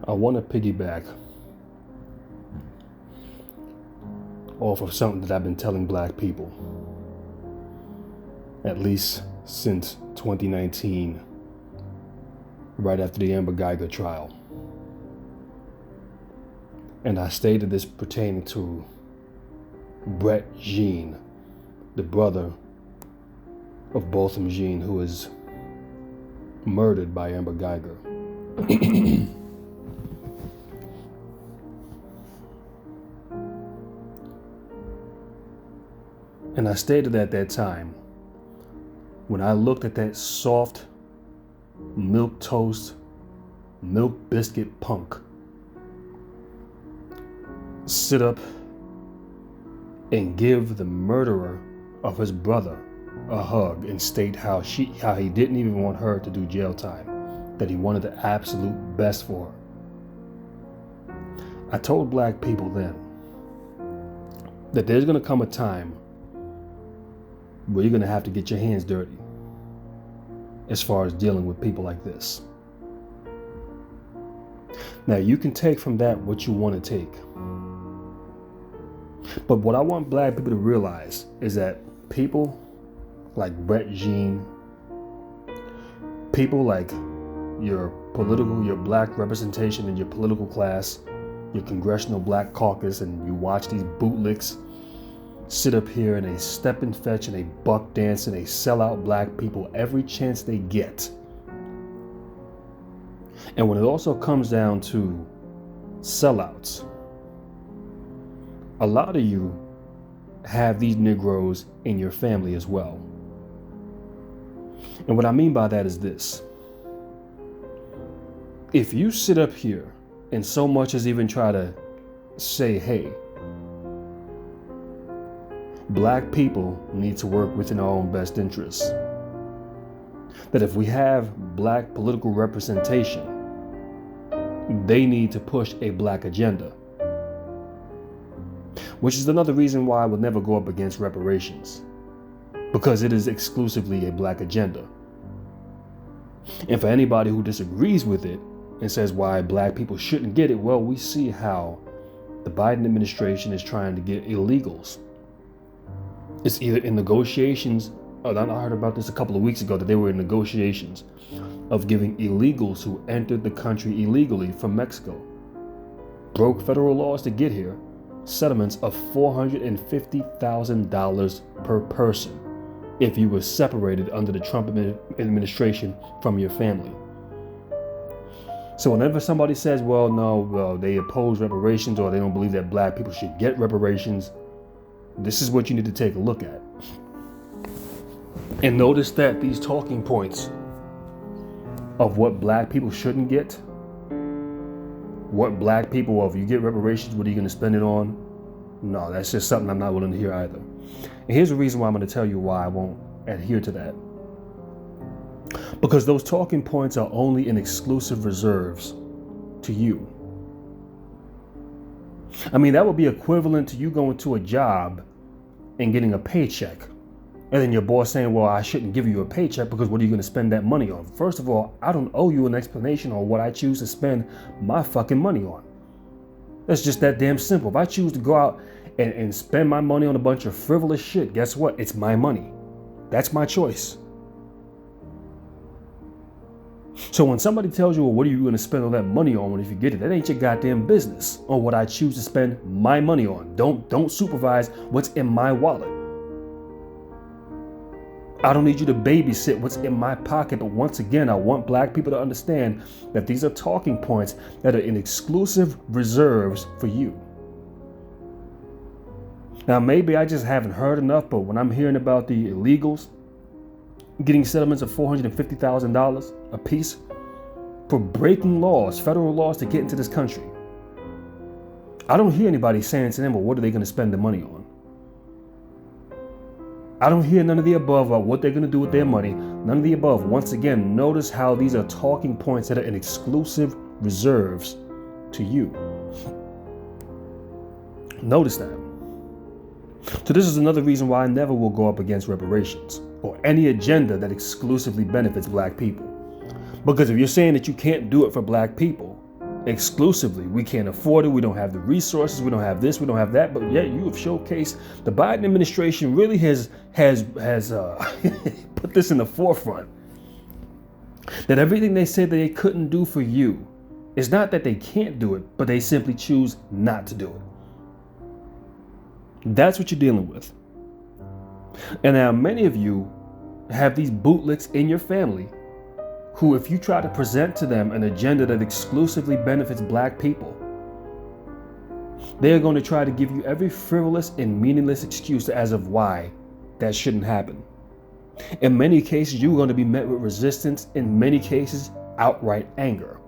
I want to piggyback off of something that I've been telling black people, at least since 2019, right after the Amber Geiger trial. And I stated this pertaining to Brett Jean, the brother of Botham Jean, who was murdered by Amber Geiger. And I stated at that time, when I looked at that soft milk toast, milk biscuit punk sit up and give the murderer of his brother a hug and state how he didn't even want her to do jail time, that he wanted the absolute best for her. I told black people then that there's going to come a time where you're going to have to get your hands dirty as far as dealing with people like this. Now, you can take from that what you want to take. But what I want black people to realize is that people like Brett Jean, people like your black representation in your political class, your congressional black caucus, and you watch these bootlicks sit up here and they step and fetch and they buck dance and they sell out black people every chance they get. And when it also comes down to sellouts, a lot of you have these Negroes in your family as well. And what I mean by that is this. If you sit up here and so much as even try to say, hey, black people need to work within our own best interests, that if we have black political representation, they need to push a black agenda, which is another reason why I would never go up against reparations, because it is exclusively a black agenda. And for anybody who disagrees with it and says why black people shouldn't get it, well, we see how the Biden administration is trying to get illegals. It's either in negotiations, I heard about this a couple of weeks ago, that they were in negotiations of giving illegals who entered the country illegally from Mexico, broke federal laws to get here, settlements of $450,000 per person if you were separated under the Trump administration from your family. So whenever somebody says, well, they oppose reparations or they don't believe that black people should get reparations, this is what you need to take a look at. And notice that these talking points of what black people shouldn't get, what black people, if you get reparations, what are you going to spend it on? No, that's just something I'm not willing to hear either. And here's the reason why I'm going to tell you why I won't adhere to that. Because those talking points are only in exclusive reserves to you. I mean, that would be equivalent to you going to a job and getting a paycheck. And then your boss saying, well, I shouldn't give you a paycheck because what are you going to spend that money on? First of all, I don't owe you an explanation on what I choose to spend my fucking money on. That's just that damn simple. If I choose to go out and spend my money on a bunch of frivolous shit, guess what? It's my money. That's my choice. So when somebody tells you, well, what are you going to spend all that money on if you get it? That ain't your goddamn business on what I choose to spend my money on. Don't supervise what's in my wallet. I don't need you to babysit what's in my pocket. But once again, I want black people to understand that these are talking points that are in exclusive reserves for you. Now, maybe I just haven't heard enough, but when I'm hearing about the illegals getting settlements of $450,000 a piece for breaking laws, federal laws, to get into this country, I don't hear anybody saying to them, well, what are they going to spend the money on? I don't hear none of the above about what they're going to do with their money. None of the above. Once again, notice how these are talking points that are in exclusive reserves to you. Notice that. So this is another reason why I never will go up against reparations or any agenda that exclusively benefits black people. Because if you're saying that you can't do it for black people, exclusively. We can't afford it. We don't have the resources. We don't have this. We don't have that. But yet you have showcased the Biden administration really has put this in the forefront. That everything they said that they couldn't do for you, it's not that they can't do it, but they simply choose not to do it. That's what you're dealing with. And now many of you have these bootlicks in your family who, if you try to present to them an agenda that exclusively benefits black people, they are going to try to give you every frivolous and meaningless excuse as of why that shouldn't happen. In many cases, you're going to be met with resistance, in many cases, outright anger.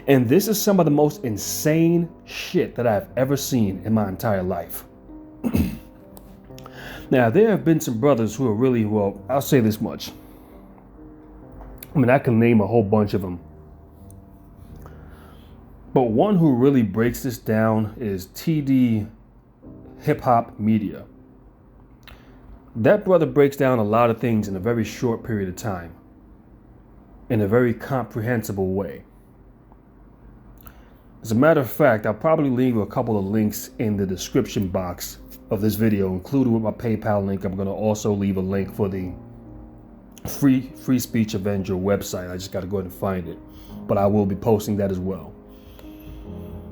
And this is some of the most insane shit that I've ever seen in my entire life. Now, there have been some brothers who are really, well, I'll say this much. I mean, I can name a whole bunch of them. But one who really breaks this down is TD Hip Hop Media. That brother breaks down a lot of things in a very short period of time, in a very comprehensible way. As a matter of fact, I'll probably leave a couple of links in the description box of this video, included with my PayPal link. I'm going to also leave a link for the Free Speech Avenger website. I just got to go ahead and find it, but I will be posting that as well.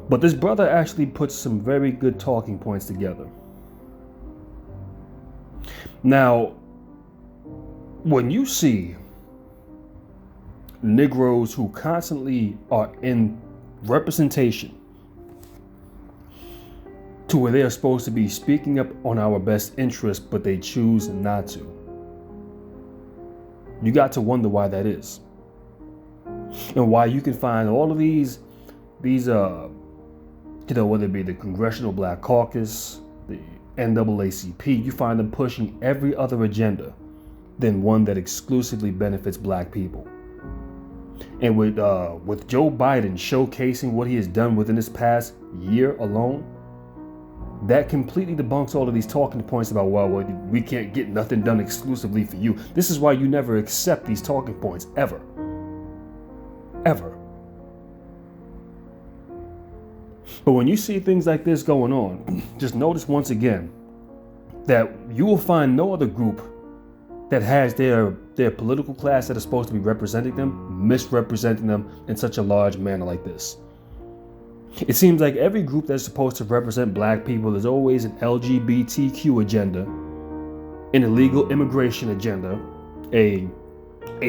But this brother actually puts some very good talking points together. Now, when you see Negroes who constantly are in representation to where they are supposed to be speaking up on our best interest, but they choose not to, you got to wonder why that is. And why you can find all of these whether it be the Congressional Black Caucus, the NAACP, you find them pushing every other agenda than one that exclusively benefits black people. And with Joe Biden showcasing what he has done within this past year alone, that completely debunks all of these talking points about, well, we can't get nothing done exclusively for you. This is why you never accept these talking points, ever. Ever. But when you see things like this going on, just notice once again that you will find no other group that has their political class that is supposed to be representing them, misrepresenting them in such a large manner like this. It seems like every group that's supposed to represent black people is always an LGBTQ agenda, an illegal immigration agenda, a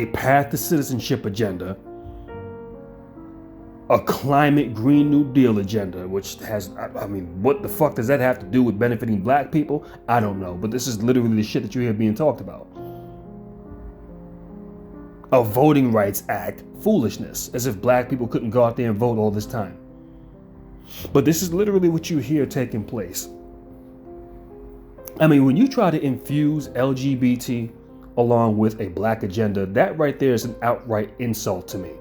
path to citizenship agenda, a climate Green New Deal agenda, which has, I mean, what the fuck does that have to do with benefiting black people? I don't know, but this is literally the shit that you hear being talked about. A Voting Rights Act, foolishness, as if black people couldn't go out there and vote all this time. But this is literally what you hear taking place. I mean, when you try to infuse LGBT along with a black agenda, that right there is an outright insult to me.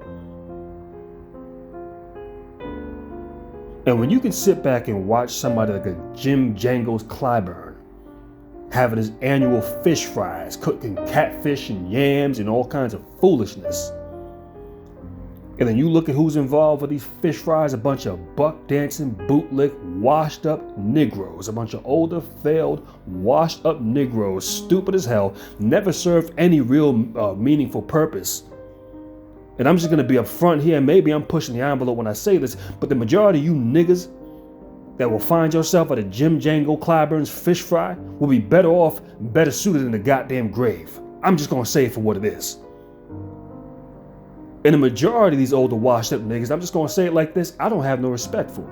And when you can sit back and watch somebody like a Jim Jangles Clyburn having his annual fish fries, cooking catfish and yams and all kinds of foolishness, and then you look at who's involved with these fish fries, a bunch of buck dancing, bootlick, washed up Negroes, a bunch of older, failed, washed up Negroes, stupid as hell, never served any real meaningful purpose. And I'm just going to be upfront here, and maybe I'm pushing the envelope when I say this, but the majority of you niggas that will find yourself at a Jim Jango Clyburn's fish fry will be better off, better suited in the goddamn grave. I'm just going to say it for what it is. And the majority of these older washed up niggas, I'm just going to say it like this, I don't have no respect for.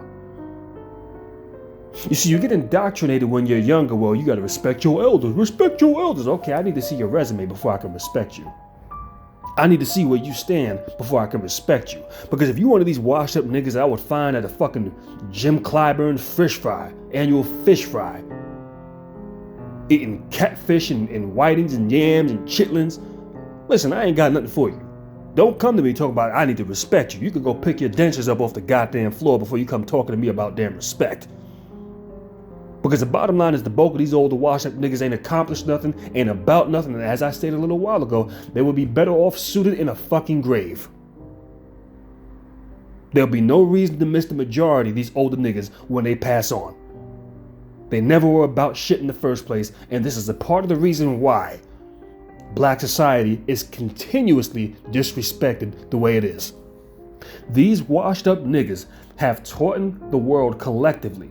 You see, you get indoctrinated when you're younger. Well, you got to respect your elders. Respect your elders. Okay, I need to see your resume before I can respect you. I need to see where you stand before I can respect you. Because if you're one of these washed up niggas that I would find at a fucking Jim Clyburn fish fry, annual fish fry, eating catfish and whitings and yams and chitlins, listen, I ain't got nothing for you. Don't come to me talking about I need to respect you. You can go pick your dentures up off the goddamn floor before you come talking to me about damn respect. Because the bottom line is the bulk of these older washed up niggas ain't accomplished nothing, ain't about nothing, and as I stated a little while ago, they would be better off suited in a fucking grave. There'll be no reason to miss the majority of these older niggas when they pass on. They never were about shit in the first place, and this is a part of the reason why black society is continuously disrespected the way it is. These washed up niggas have taught the world collectively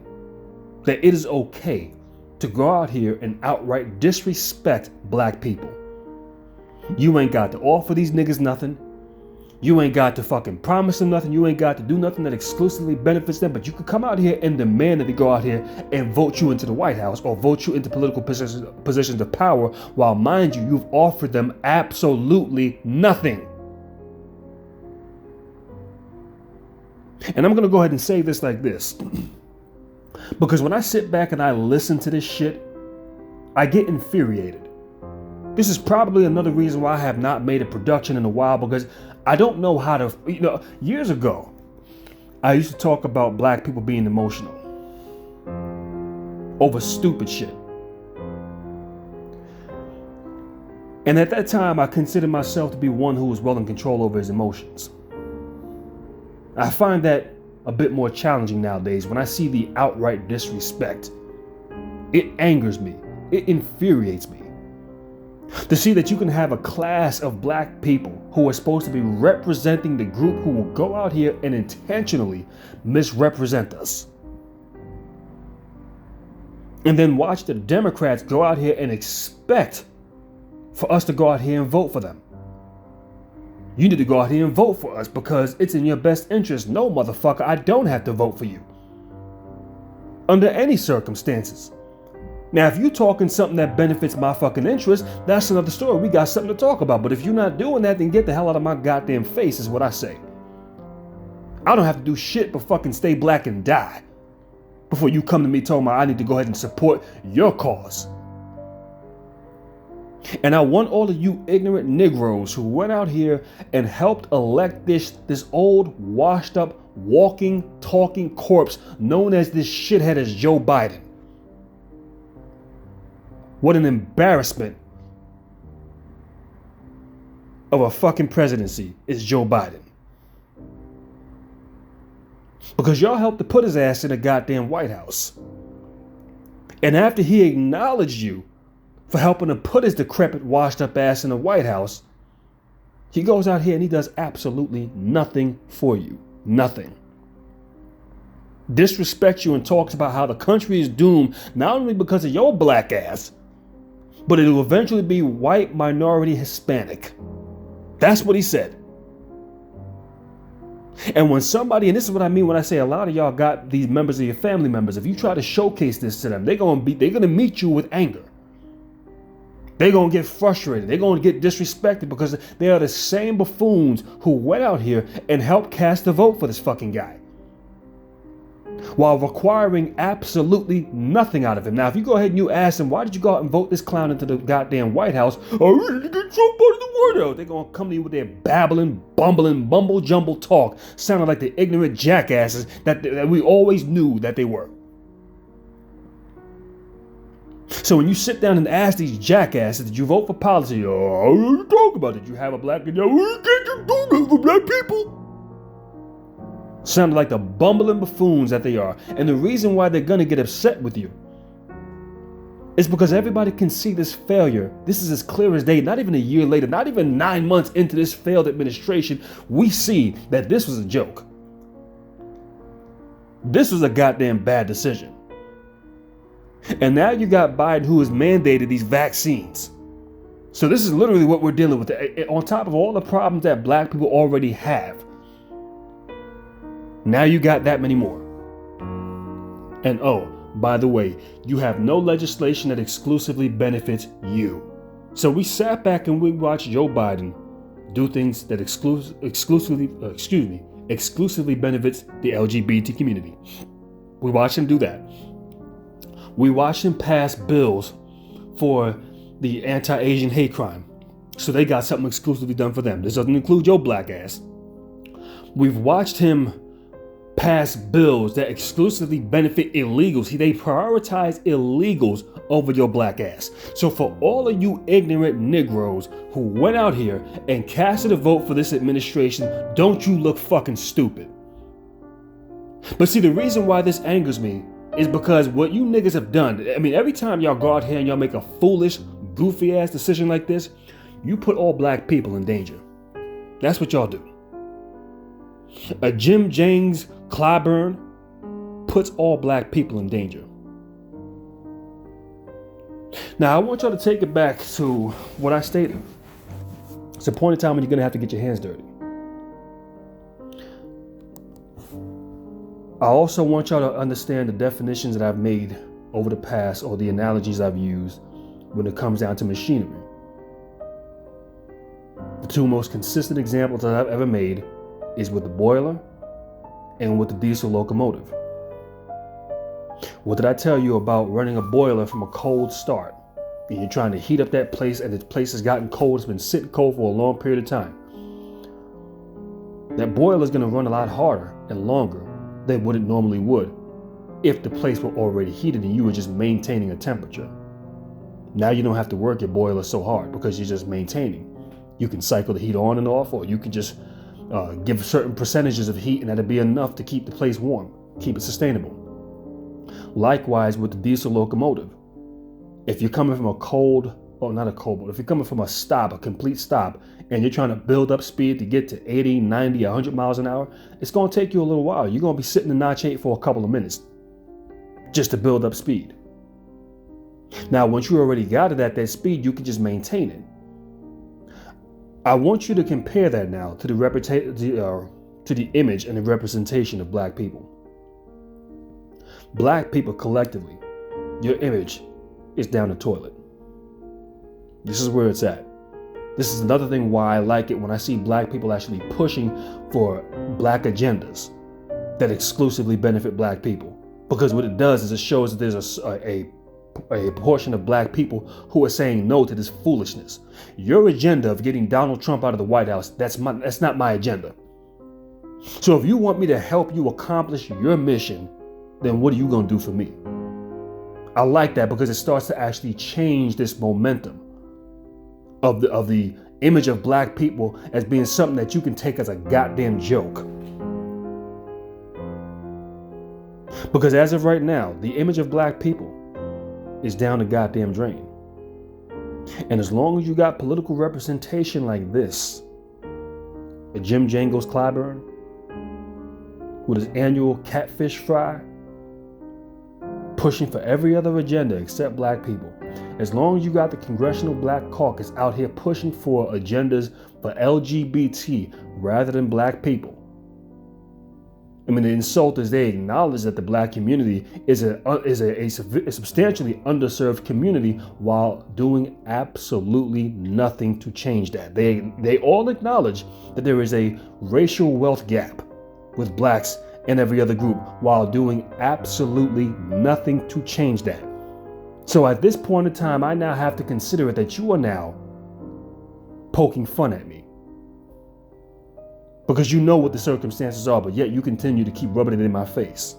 that it is okay to go out here and outright disrespect black people. You ain't got to offer these niggas nothing. You ain't got to fucking promise them nothing. You ain't got to do nothing that exclusively benefits them. But you could come out here and demand that they go out here and vote you into the White House or vote you into political positions of power, while, mind you, you've offered them absolutely nothing. And I'm going to go ahead and say this like this. Because when I sit back and I listen to this shit, I get infuriated. This is probably another reason why I have not made a production in a while, because I don't know how to, years ago, I used to talk about black people being emotional over stupid shit. And at that time, I considered myself to be one who was well in control over his emotions. I find that a bit more challenging nowadays when I see the outright disrespect. It angers me. It infuriates me. To see that you can have a class of black people who are supposed to be representing the group who will go out here and intentionally misrepresent us. And then watch the Democrats go out here and expect for us to go out here and vote for them. You need to go out here and vote for us because it's in your best interest. No, motherfucker, I don't have to vote for you. Under any circumstances. Now, if you're talking something that benefits my fucking interest, that's another story. We got something to talk about. But if you're not doing that, then get the hell out of my goddamn face is what I say. I don't have to do shit but fucking stay black and die before you come to me talking about I need to go ahead and support your cause. And I want all of you ignorant Negroes who went out here and helped elect this old, washed up, walking, talking corpse known as this shithead as Joe Biden. What an embarrassment of a fucking presidency is Joe Biden. Because y'all helped to put his ass in the goddamn White House. And after he acknowledged you for helping to put his decrepit, washed up ass in the White House, he goes out here and he does absolutely nothing for you. Nothing. Disrespects you and talks about how the country is doomed not only because of your black ass, but it will eventually be white, minority, Hispanic. That's what he said. And when somebody, and this is what I mean when I say a lot of y'all got these members of your family members, if you try to showcase this to them, they're gonna meet you with anger. They're gonna get frustrated. They're gonna get disrespected because they are the same buffoons who went out here and helped cast a vote for this fucking guy, while requiring absolutely nothing out of him. Now, if you go ahead and you ask him, why did you go out and vote this clown into the goddamn White House? Oh, we need to get Trump out of the White House. They're going to come to you with their babbling, bumbling, bumble jumble talk, sounding like the ignorant jackasses that we always knew that they were. So when you sit down and ask these jackasses, did you vote for policy? Oh, how are you talking about? Did you have a black people? Oh, can't you do that for black people? Sounded like the bumbling buffoons that they are. And the reason why they're going to get upset with you is because everybody can see this failure. This is as clear as day. Not even a year later, not even 9 months into this failed administration, we see that this was a joke. This was a goddamn bad decision. And now you got Biden who has mandated these vaccines. So this is literally what we're dealing with. On top of all the problems that black people already have, now you got that many more. And oh, by the way, you have no legislation that exclusively benefits you. So we sat back and we watched Joe Biden do things that exclusively benefits the LGBT community. We watched him do that. We watched him pass bills for the anti-Asian hate crime. So they got something exclusively done for them. This doesn't include your black ass. We've watched him pass bills that exclusively benefit illegals. They prioritize illegals over your black ass. So for all of you ignorant Negroes who went out here and casted a vote for this administration, don't you look fucking stupid. But see, the reason why this angers me is because what you niggas have done, I mean, every time y'all go out here and y'all make a foolish, goofy ass decision like this, you put all black people in danger. That's what y'all do. A Jim James Clyburn puts all black people in danger. Now, I want y'all to take it back to what I stated. It's a point in time when you're going to have to get your hands dirty. I also want y'all to understand the definitions that I've made over the past, or the analogies I've used when it comes down to machinery. The two most consistent examples that I've ever made is with the boiler and with the diesel locomotive. What did I tell you about running a boiler from a cold start? And you're trying to heat up that place, and the place has gotten cold. It's been sitting cold for a long period of time. That boiler is going to run a lot harder and longer than what it normally would if the place were already heated and you were just maintaining a temperature. Now you don't have to work your boiler so hard because you're just maintaining. You can cycle the heat on and off, or you can just give certain percentages of heat, and that'll be enough to keep the place warm, keep it sustainable. Likewise with the diesel locomotive. If you're coming from if you're coming from a complete stop, and you're trying to build up speed to get to 80, 90, 100 miles an hour, it's going to take you a little while. You're going to be sitting in Notch 8 for a couple of minutes just to build up speed. Now, once you already got it at that speed, you can just maintain it. I want you to compare that now to the image and the representation of black people. Black people collectively, your image is down the toilet. This is where it's at. This is another thing why I like it when I see black people actually pushing for black agendas that exclusively benefit black people. Because what it does is it shows that there's a portion of black people who are saying no to this foolishness. Your agenda of getting Donald Trump out of the White House, that's not my agenda. So if you want me to help you accomplish your mission, then what are you going to do for me? I like that because it starts to actually change this momentum of the image of black people as being something that you can take as a goddamn joke. Because as of right now, the image of black people is down the goddamn drain. And as long as you got political representation like this, a Jim Jangles Clyburn with his annual catfish fry, pushing for every other agenda except black people. As long as you got the Congressional Black Caucus out here pushing for agendas for LGBT rather than black people. I mean, the insult is they acknowledge that the black community is a substantially underserved community while doing absolutely nothing to change that. They all acknowledge that there is a racial wealth gap with blacks and every other group while doing absolutely nothing to change that. So at this point in time, I now have to consider it that you are now poking fun at me. Because you know what the circumstances are, but yet you continue to keep rubbing it in my face.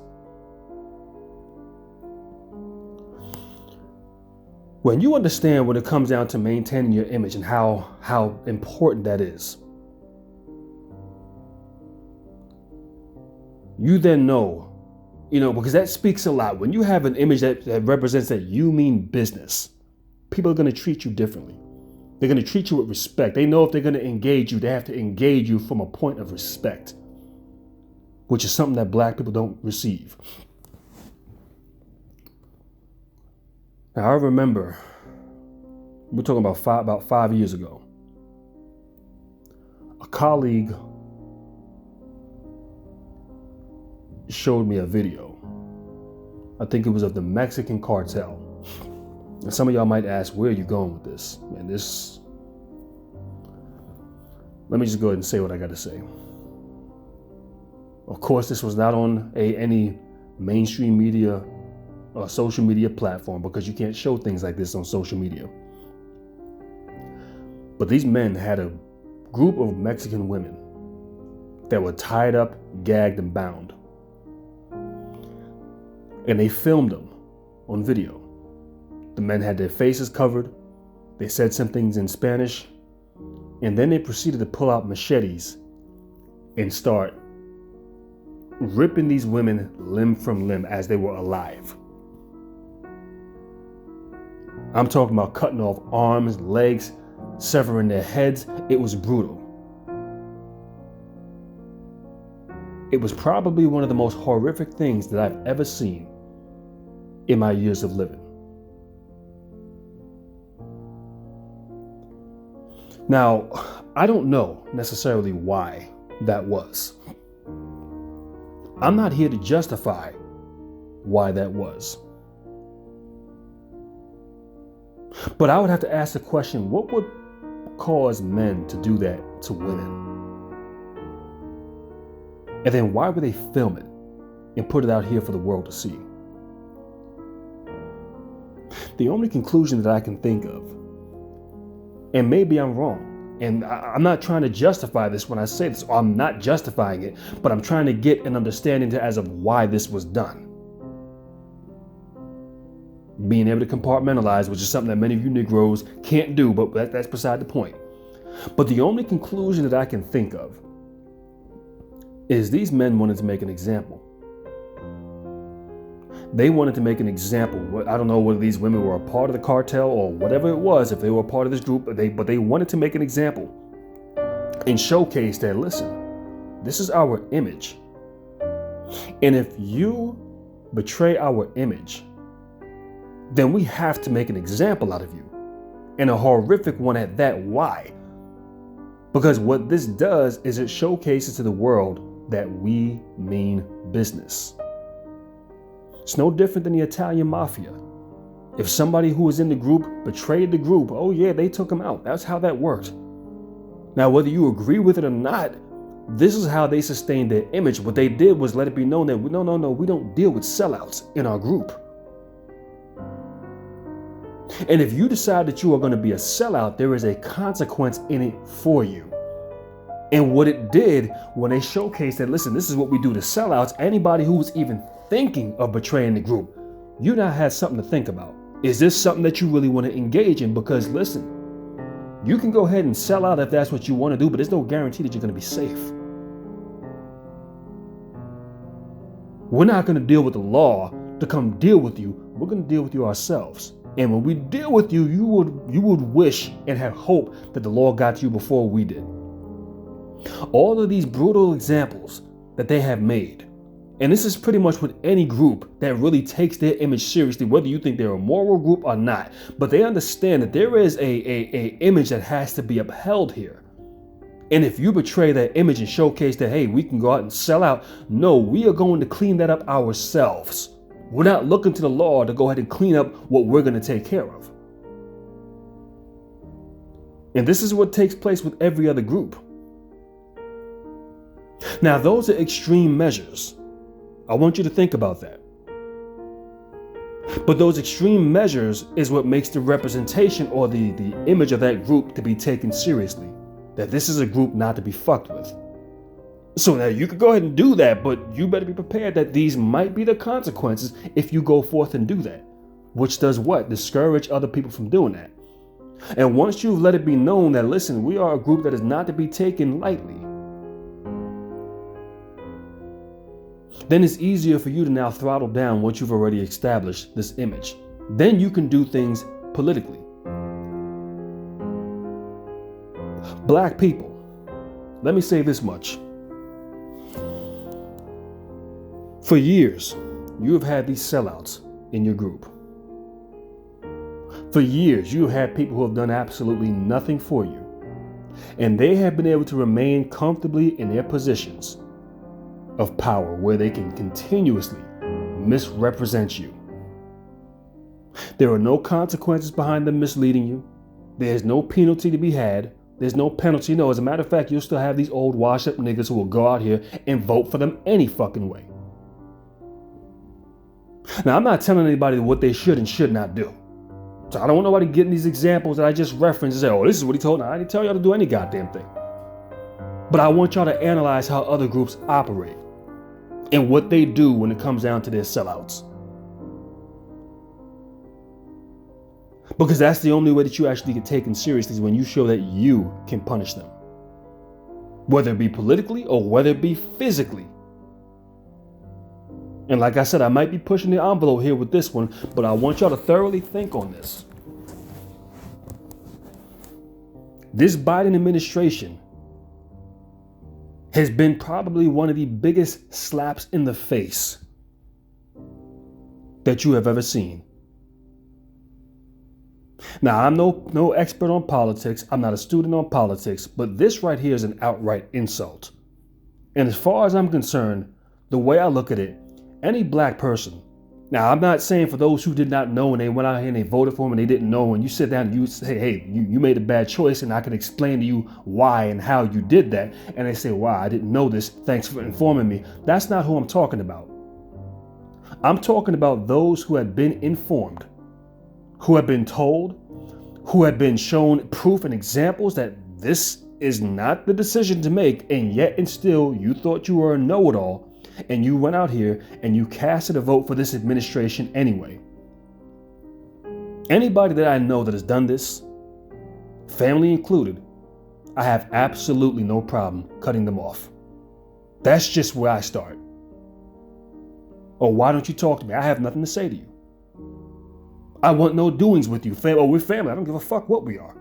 When you understand when it comes down to maintaining your image and how important that is, you then know, because that speaks a lot. When you have an image that represents that you mean business, people are going to treat you differently. They're going to treat you with respect. They know if they're going to engage you, they have to engage you from a point of respect, which is something that black people don't receive. Now, I remember, we're talking about 5 years ago, a colleague showed me a video. I think it was of the Mexican cartel. And some of y'all might ask, where are you going with this? Man, let me just go ahead and say what I got to say. Of course, this was not on any mainstream media or social media platform because you can't show things like this on social media. But these men had a group of Mexican women that were tied up, gagged, and bound. And they filmed them on video. The men had their faces covered. They said some things in Spanish. And then they proceeded to pull out machetes and start ripping these women limb from limb as they were alive. I'm talking about cutting off arms, legs, severing their heads. It was brutal. It was probably one of the most horrific things that I've ever seen in my years of living. Now, I don't know necessarily why that was. I'm not here to justify why that was. But I would have to ask the question, what would cause men to do that to women? And then why would they film it and put it out here for the world to see? The only conclusion that I can think of, and maybe I'm wrong, and I'm not trying to justify this when I say this, or I'm not justifying it, but I'm trying to get an understanding as of why this was done. Being able to compartmentalize, which is something that many of you Negroes can't do, but that's beside the point. But the only conclusion that I can think of is these men wanted to make an example. They wanted to make an example. I don't know whether these women were a part of the cartel or whatever it was, if they were a part of this group, but they wanted to make an example and showcase that, listen, this is our image. And if you betray our image, then we have to make an example out of you. And a horrific one at that. Why? Because what this does is it showcases to the world that we mean business. It's no different than the Italian mafia. If somebody who was in the group betrayed the group, oh yeah, they took them out. That's how that worked. Now, whether you agree with it or not, this is how they sustained their image. What they did was let it be known that no, we don't deal with sellouts in our group. And if you decide that you are going to be a sellout, there is a consequence in it for you. And what it did when they showcased that, listen, this is what we do to sellouts, anybody who was even thinking of betraying the group, you now had something to think about. Is this something that you really want to engage in? Because listen, you can go ahead and sell out if that's what you want to do, but there's no guarantee that you're going to be safe. We're not going to deal with the law to come deal with you. We're going to deal with you ourselves. And when we deal with you, you would wish and have hope that the law got you before we did. All of these brutal examples that they have made, and this is pretty much with any group that really takes their image seriously, whether you think they're a moral group or not, but they understand that there is a image that has to be upheld here. And if you betray that image and showcase that, hey, we can go out and sell out, no, we are going to clean that up ourselves. We're not looking to the law to go ahead and clean up what we're going to take care of. And this is what takes place with every other group. Now, those are extreme measures. I want you to think about that. But those extreme measures is what makes the representation or the image of that group to be taken seriously. That this is a group not to be fucked with. So now you could go ahead and do that, but you better be prepared that these might be the consequences if you go forth and do that. Which does what? Discourage other people from doing that. And once you've let it be known that, listen, we are a group that is not to be taken lightly, then it's easier for you to now throttle down what you've already established, this image. Then you can do things politically. Black people, let me say this much. For years, you have had these sellouts in your group. For years, you have had people who have done absolutely nothing for you. And they have been able to remain comfortably in their positions of power where they can continuously misrepresent you. There are no consequences behind them misleading you. There's no penalty to be had. There's no penalty. No, as a matter of fact, you'll still have these old washed up niggas who will go out here and vote for them any fucking way. Now, I'm not telling anybody what they should and should not do. So I don't want nobody getting these examples that I just referenced and say, oh, this is what he told me. I didn't tell y'all to do any goddamn thing. But I want y'all to analyze how other groups operate and what they do when it comes down to their sellouts. Because that's the only way that you actually get taken seriously, is when you show that you can punish them. Whether it be politically or whether it be physically. And like I said, I might be pushing the envelope here with this one, but I want y'all to thoroughly think on this. This Biden administration has been probably one of the biggest slaps in the face that you have ever seen. Now, I'm no expert on politics. I'm not a student on politics, but this right here is an outright insult. And as far as I'm concerned, the way I look at it, any black person, now I'm not saying for those who did not know and they went out here and they voted for him and they didn't know, and you sit down and you say, hey, you made a bad choice and I can explain to you why and how you did that. And they say, wow, I didn't know this. Thanks for informing me. That's not who I'm talking about. I'm talking about those who had been informed, who had been told, who had been shown proof and examples that this is not the decision to make, and yet and still you thought you were a know-it-all, and you went out here and you casted a vote for this administration anyway. Anybody that I know that has done this, family included, I have absolutely no problem cutting them off. That's just where I start. Or why don't you talk to me? I have nothing to say to you. I want no doings with you. We're family. I don't give a fuck what we are.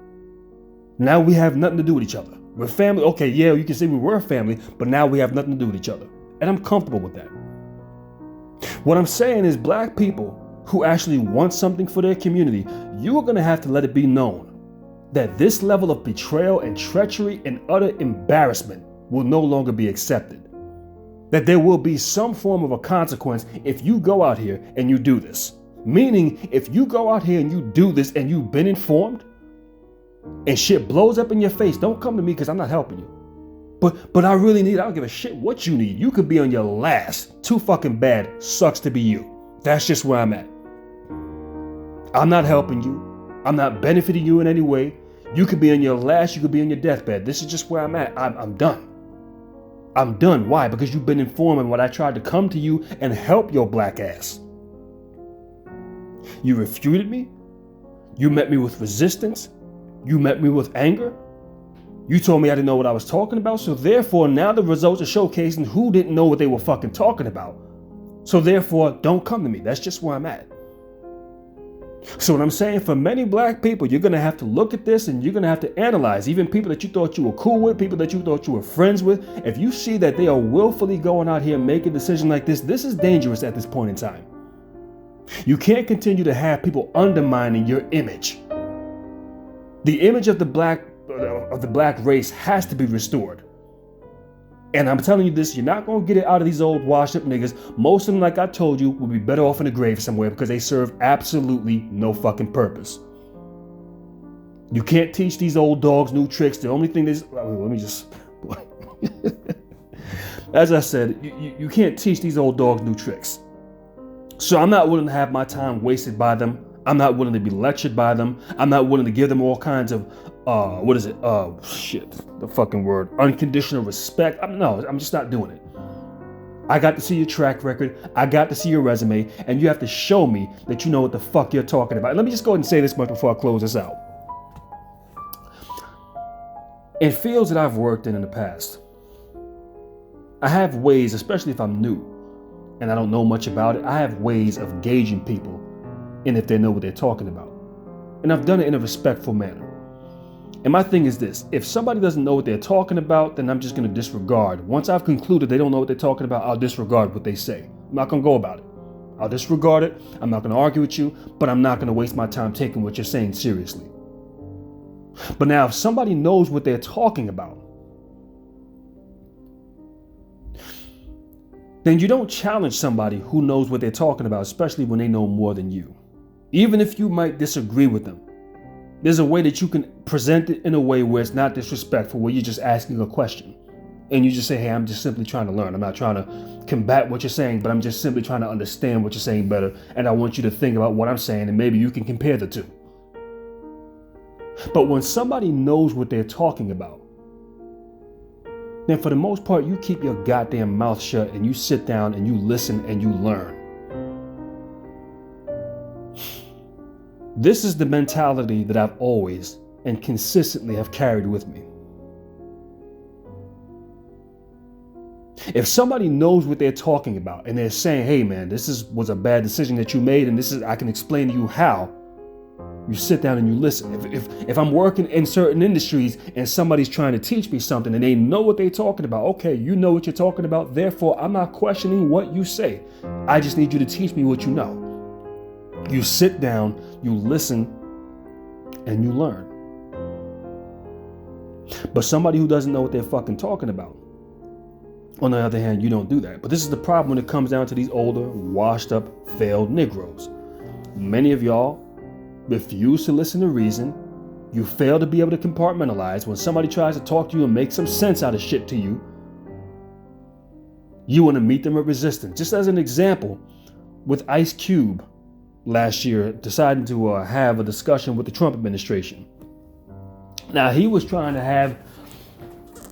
Now we have nothing to do with each other. We're family. Okay, yeah, you can say we were family, but now we have nothing to do with each other. And I'm comfortable with that. What I'm saying is black people who actually want something for their community, you are going to have to let it be known that this level of betrayal and treachery and utter embarrassment will no longer be accepted. That there will be some form of a consequence if you go out here and you do this. Meaning, if you go out here and you do this and you've been informed and shit blows up in your face, don't come to me because I'm not helping you. But I really need, I don't give a shit what you need. You could be on your last. Too fucking bad. Sucks to be you. That's just where I'm at. I'm not helping you. I'm not benefiting you in any way. You could be on your last. You could be on your deathbed. This is just where I'm at. I'm done. I'm done. Why? Because you've been informing what I tried to come to you and help your black ass. You refuted me. You met me with resistance. You met me with anger. You told me I didn't know what I was talking about. So therefore, now the results are showcasing who didn't know what they were fucking talking about. So therefore, don't come to me. That's just where I'm at. So what I'm saying, for many black people, you're going to have to look at this and you're going to have to analyze. Even people that you thought you were cool with, people that you thought you were friends with. If you see that they are willfully going out here and making a decision like this is dangerous at this point in time. You can't continue to have people undermining your image. The image of the black race has to be restored. And I'm telling you this, you're not going to get it out of these old washed up niggas. Most of them, like I told you, will be better off in the grave somewhere because they serve absolutely no fucking purpose. You can't teach these old dogs new tricks. The only thing as I said, you can't teach these old dogs new tricks. So I'm not willing to have my time wasted by them. I'm not willing to be lectured by them. I'm not willing to give them all kinds of, unconditional respect. I'm just not doing it. I got to see your track record. I got to see your resume, and you have to show me that you know what the fuck you're talking about. And let me just go ahead and say this much before I close this out. In fields that I've worked in the past, I have ways, especially if I'm new and I don't know much about it, I have ways of gauging people and if they know what they're talking about. And I've done it in a respectful manner. And my thing is this, if somebody doesn't know what they're talking about, then I'm just going to disregard. Once I've concluded they don't know what they're talking about, I'll disregard what they say. I'm not going to go about it. I'll disregard it. I'm not going to argue with you, but I'm not going to waste my time taking what you're saying seriously. But now if somebody knows what they're talking about, then you don't challenge somebody who knows what they're talking about, especially when they know more than you. Even if you might disagree with them, there's a way that you can present it in a way where it's not disrespectful, where you're just asking a question. And you just say, hey, I'm just simply trying to learn. I'm not trying to combat what you're saying, but I'm just simply trying to understand what you're saying better. And I want you to think about what I'm saying, and maybe you can compare the two. But when somebody knows what they're talking about, then for the most part, you keep your goddamn mouth shut and you sit down and you listen and you learn. This is the mentality that I've always and consistently have carried with me. If somebody knows what they're talking about and they're saying, hey man, was a bad decision that you made, and I can explain to you how, you sit down and you listen. If I'm working in certain industries and somebody's trying to teach me something and they know what they're talking about, okay, you know what you're talking about, therefore I'm not questioning what you say. I just need you to teach me what you know. You sit down, you listen, and you learn. But somebody who doesn't know what they're fucking talking about, on the other hand, you don't do that. But this is the problem when it comes down to these older, washed up, failed Negroes. Many of y'all refuse to listen to reason. You fail to be able to compartmentalize. When somebody tries to talk to you and make some sense out of shit to you, you want to meet them with resistance. Just as an example, with Ice Cube last year deciding to have a discussion with the Trump administration. Now, he was trying to have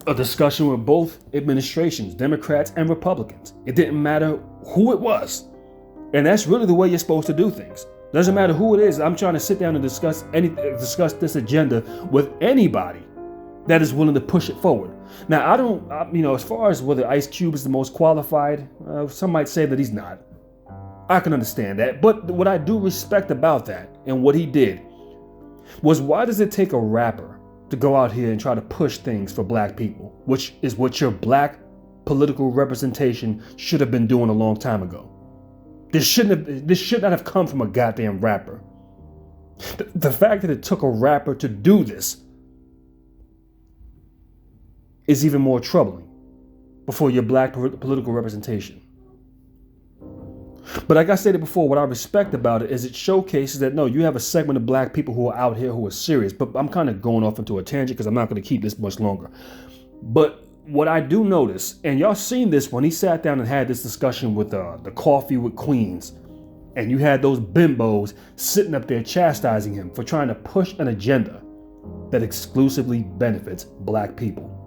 a discussion with both administrations, Democrats and Republicans. It didn't matter who it was. And that's really the way you're supposed to do things. Doesn't matter who it is. I'm trying to sit down and discuss this agenda with anybody that is willing to push it forward. Now, as far as whether Ice Cube is the most qualified, some might say that he's not. I can understand that. But what I do respect about that and what he did was, why does it take a rapper to go out here and try to push things for black people, which is what your black political representation should have been doing a long time ago? This should not have come from a goddamn rapper. The fact that it took a rapper to do this is even more troubling before your black political representation. But like I stated before, what I respect about it is it showcases that, no, you have a segment of black people who are out here who are serious. But I'm kind of going off into a tangent because I'm not going to keep this much longer. But what I do notice, and y'all seen this when he sat down and had this discussion with the Coffee with Queens, and you had those bimbos sitting up there chastising him for trying to push an agenda that exclusively benefits black people.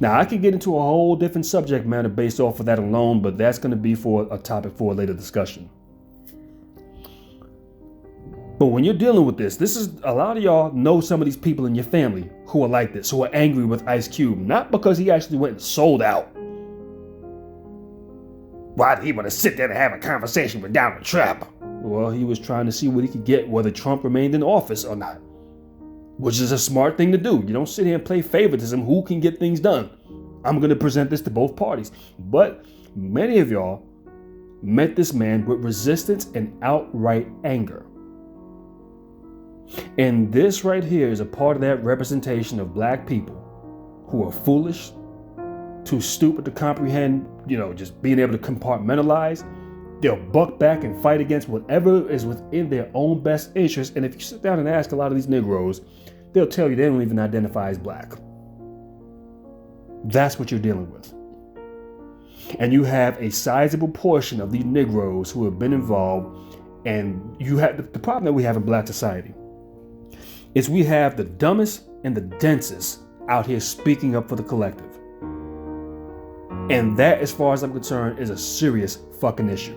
Now, I could get into a whole different subject matter based off of that alone, but that's going to be for a topic for a later discussion. But when you're dealing with this is a lot of y'all know some of these people in your family who are like this, who are angry with Ice Cube, not because he actually went and sold out. Why did he want to sit there and have a conversation with Donald Trump? Well, he was trying to see what he could get, whether Trump remained in office or not. Which is a smart thing to do. You don't sit here and play favoritism. Who can get things done? I'm going to present this to both parties. But many of y'all met this man with resistance and outright anger. And this right here is a part of that representation of black people who are foolish, too stupid to comprehend, just being able to compartmentalize. They'll buck back and fight against whatever is within their own best interest. And if you sit down and ask a lot of these Negroes, they'll tell you they don't even identify as black. That's what you're dealing with. And you have a sizable portion of these Negroes who have been involved. And you have the problem that we have in black society is we have the dumbest and the densest out here speaking up for the collective. And that, as far as I'm concerned, is a serious fucking issue.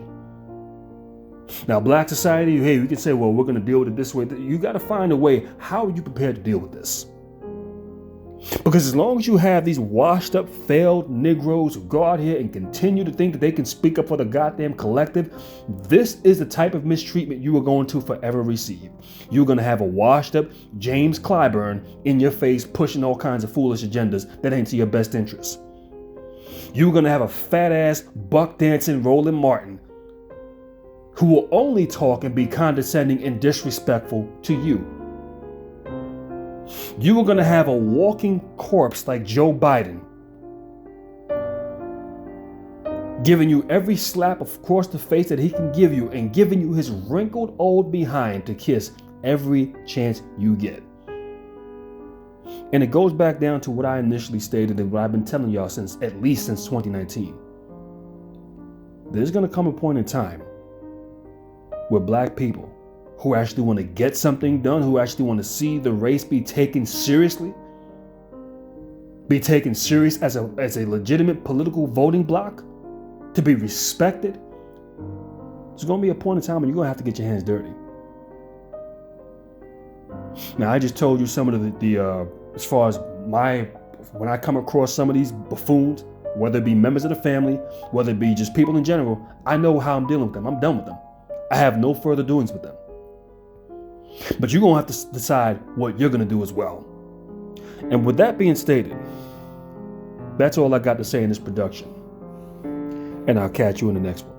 Now, black society, hey, we can say, well, we're going to deal with it this way. You got to find a way. How are you prepared to deal with this? Because as long as you have these washed up, failed Negroes who go out here and continue to think that they can speak up for the goddamn collective, this is the type of mistreatment you are going to forever receive. You're going to have a washed up James Clyburn in your face pushing all kinds of foolish agendas that ain't to your best interest. You're going to have a fat ass buck dancing Roland Martin who will only talk and be condescending and disrespectful to you. You are going to have a walking corpse like Joe Biden, giving you every slap across the face that he can give you and giving you his wrinkled old behind to kiss every chance you get. And it goes back down to what I initially stated and what I've been telling y'all at least since 2019. There's going to come a point in time where black people who actually want to get something done, who actually want to see the race be taken seriously, be taken serious as a legitimate political voting bloc, to be respected, there's going to be a point in time when you're going to have to get your hands dirty. Now, I just told you some of the as far as my when I come across some of these buffoons, whether it be members of the family, whether it be just people in general, I know how I'm dealing with them. I'm done with them. I have no further doings with them. But you're going to have to decide what you're going to do as well. And with that being stated, that's all I got to say in this production. And I'll catch you in the next one.